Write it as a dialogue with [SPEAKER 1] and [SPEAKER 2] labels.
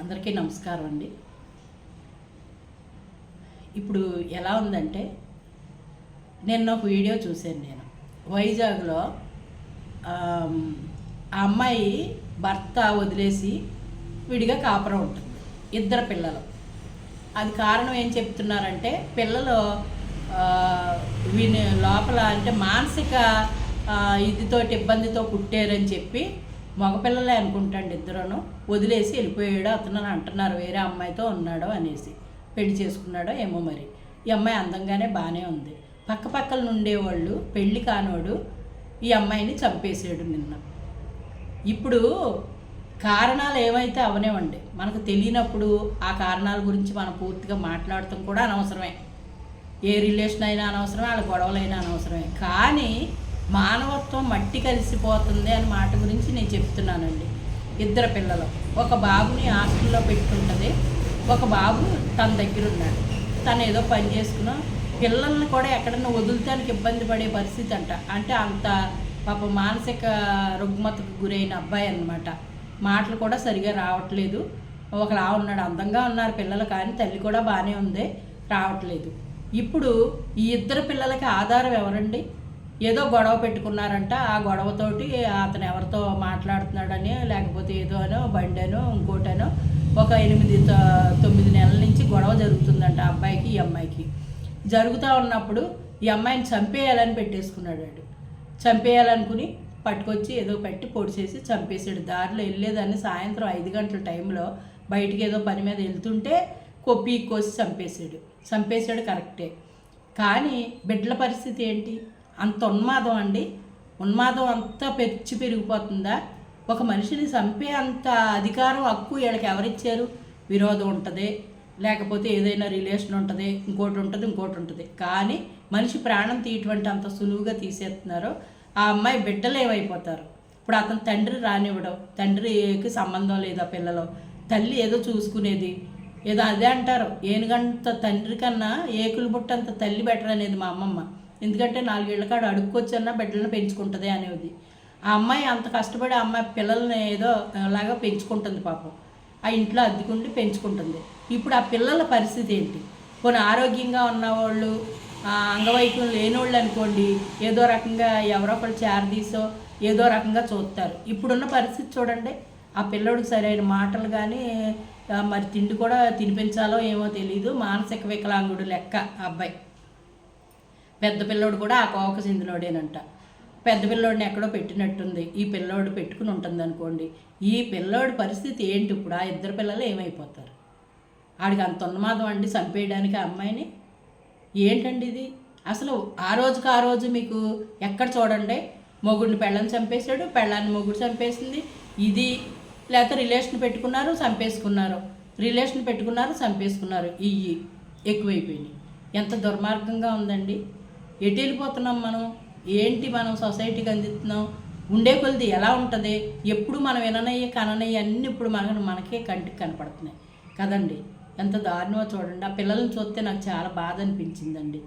[SPEAKER 1] అందరికీ నమస్కారం అండి. ఇప్పుడు ఎలా ఉందంటే, నిన్న ఒక వీడియో చూశాను. నేను వైజాగ్లో ఆ అమ్మాయి భర్త వదిలేసి విడిగా కాపురం ఉంటుంది, ఇద్దరు పిల్లలు. అది కారణం ఏం చెప్తున్నారంటే, పిల్లలు వీని లోపల అంటే మానసిక ఇదితోటి ఇబ్బందితో పుట్టారని చెప్పి మగపిల్లలే అనుకుంటాండి ఇద్దరును వదిలేసి వెళ్ళిపోయాడు అతను అని అంటున్నారు. వేరే అమ్మాయితో ఉన్నాడో అనేసి పెళ్లి చేసుకున్నాడో ఏమో. మరి ఈ అమ్మాయి అందంగానే బాగానే ఉంది. పక్కపక్కల ఉండేవాళ్ళు పెళ్లి కానోడు ఈ అమ్మాయిని చంపేసాడు నిన్న. ఇప్పుడు కారణాలు ఏమైతే అవనేవండి, మనకు తెలియనప్పుడు ఆ కారణాల గురించి మనం పూర్తిగా మాట్లాడటం కూడా అనవసరమే. ఏ రిలేషన్ అయినా అనవసరమే, వాళ్ళ గొడవలైనా అనవసరమే. కానీ మానవత్వం మట్టి కలిసిపోతుంది అని మాట గురించి నేను చెప్తున్నానండి. ఇద్దరు పిల్లలు, ఒక బాబుని హాస్టల్లో పెట్టుకుంటుంది, ఒక బాబు తన దగ్గర ఉన్నాడు. తను ఏదో పని చేసుకున్నా పిల్లల్ని కూడా ఎక్కడన్నా వదులుతానికి ఇబ్బంది పడే పరిస్థితి అంట. అంటే అంత పాప మానసిక రుగ్మతకు గురైన అబ్బాయి అన్నమాట. మాటలు కూడా సరిగా రావట్లేదు. ఒకలా ఉన్నాడు, అందంగా ఉన్నారు పిల్లలు, కానీ తల్లి కూడా బాగానే ఉంది, రావట్లేదు. ఇప్పుడు ఈ ఇద్దరు పిల్లలకి ఆధారం ఎవరండి? ఏదో గొడవ పెట్టుకున్నారంట, ఆ గొడవతోటి అతను ఎవరితో మాట్లాడుతున్నాడని, లేకపోతే ఏదోనో బండనో ఇంకోటనో ఒక 8-9 నెలల నుంచి గొడవ జరుగుతుందంట అబ్బాయికి ఈ అమ్మాయికి. జరుగుతూ ఉన్నప్పుడు ఈ అమ్మాయిని చంపేయాలని పెట్టేసుకున్నాడు. చంపేయాలనుకుని పట్టుకొచ్చి ఏదో పెట్టి పొడిచేసి చంపేసాడు. దారిలో వెళ్ళేదాన్ని సాయంత్రం 5 గంటల టైంలో బయటికి ఏదో పని మీద వెళ్తుంటే కోసి చంపేశాడు కరెక్టే. కానీ బిడ్డల పరిస్థితి ఏంటి? అంత ఉన్మాదం అండి. ఉన్మాదం అంతా పెరిగిపోతుందా? ఒక మనిషిని చంపే అంత అధికారం, హక్కు వీళ్ళకి ఎవరిచ్చారు? విరోధం ఉంటుంది, లేకపోతే ఏదైనా రిలేషన్ ఉంటుంది, ఇంకోటి ఉంటుంది. కానీ మనిషి ప్రాణం తీయటువంటి అంత సులువుగా తీసేస్తున్నారు. ఆ అమ్మాయి బిడ్డలు ఏమైపోతారు? ఇప్పుడు అతను తండ్రి రానివ్వడం, తండ్రికి సంబంధం లేదా పిల్లలు, తల్లి ఏదో చూసుకునేది, ఏదో అదే అంటారు, ఏనుగంత తండ్రి కన్నా ఏకులు బుట్టంత తల్లి బెటర్ అనేది మా అమ్మమ్మ. ఎందుకంటే 4 ఏళ్ల కాడ అడుక్కొచ్చన్నా బిడ్డలను పెంచుకుంటుంది అనేది. ఆ అమ్మాయి అంత కష్టపడి ఆ అమ్మాయి పిల్లల్ని ఏదో అలాగా పెంచుకుంటుంది పాపం. ఆ ఇంట్లో అద్దెకుండి పెంచుకుంటుంది. ఇప్పుడు ఆ పిల్లల పరిస్థితి ఏంటి? కొన్ని ఆరోగ్యంగా ఉన్నవాళ్ళు, అంగవైకల్యం లేనివాళ్ళు అనుకోండి, ఏదో రకంగా ఎవరో ఒకరు చేరదీసో ఏదో రకంగా చూస్తారు. ఇప్పుడున్న పరిస్థితి చూడండి. ఆ పిల్లోడికి సరైన మాటలు కానీ మరి తిండి కూడా తినిపించాలో ఏమో తెలీదు. మానసిక వికలాంగుడు లెక్క అబ్బాయి. పెద్ద పిల్లోడు కూడా ఆ కోవకు చెందినోడేనంట. పెద్ద పిల్లోడిని ఎక్కడో పెట్టినట్టుంది, ఈ పిల్లోడు పెట్టుకుని ఉంటుంది అనుకోండి. ఈ పిల్లోడి పరిస్థితి ఏంటి? ఇప్పుడు ఆ ఇద్దరు పిల్లలు ఏమైపోతారు? ఆడికి అంత ఉన్మాదం అండి చంపేయడానికి ఆ అమ్మాయిని. ఏంటండి ఇది? అసలు ఆ రోజు మీకు ఎక్కడ చూడండి, మొగుడిని పెళ్ళని చంపేశాడు, పెళ్ళాన్ని మొగుడు చంపేసింది. ఇది లేకపోతే రిలేషన్ పెట్టుకున్నారు చంపేసుకున్నారు. ఇవి ఎక్కువైపోయినాయి. ఎంత దుర్మార్గంగా ఉందండి. ఎటు వెళ్ళిపోతున్నాం మనం? ఏంటి మనం సొసైటీకి అందిస్తున్నాం? ఉండే కొలిది ఎలా ఉంటుంది? ఎప్పుడు మనం కననయ్యి అన్నీ ఇప్పుడు మనకే కంటికి కనపడుతున్నాయి కదండి. ఎంత దారుణమో చూడండి. ఆ పిల్లల్ని చూస్తే నాకు చాలా బాధ అనిపించిందండి.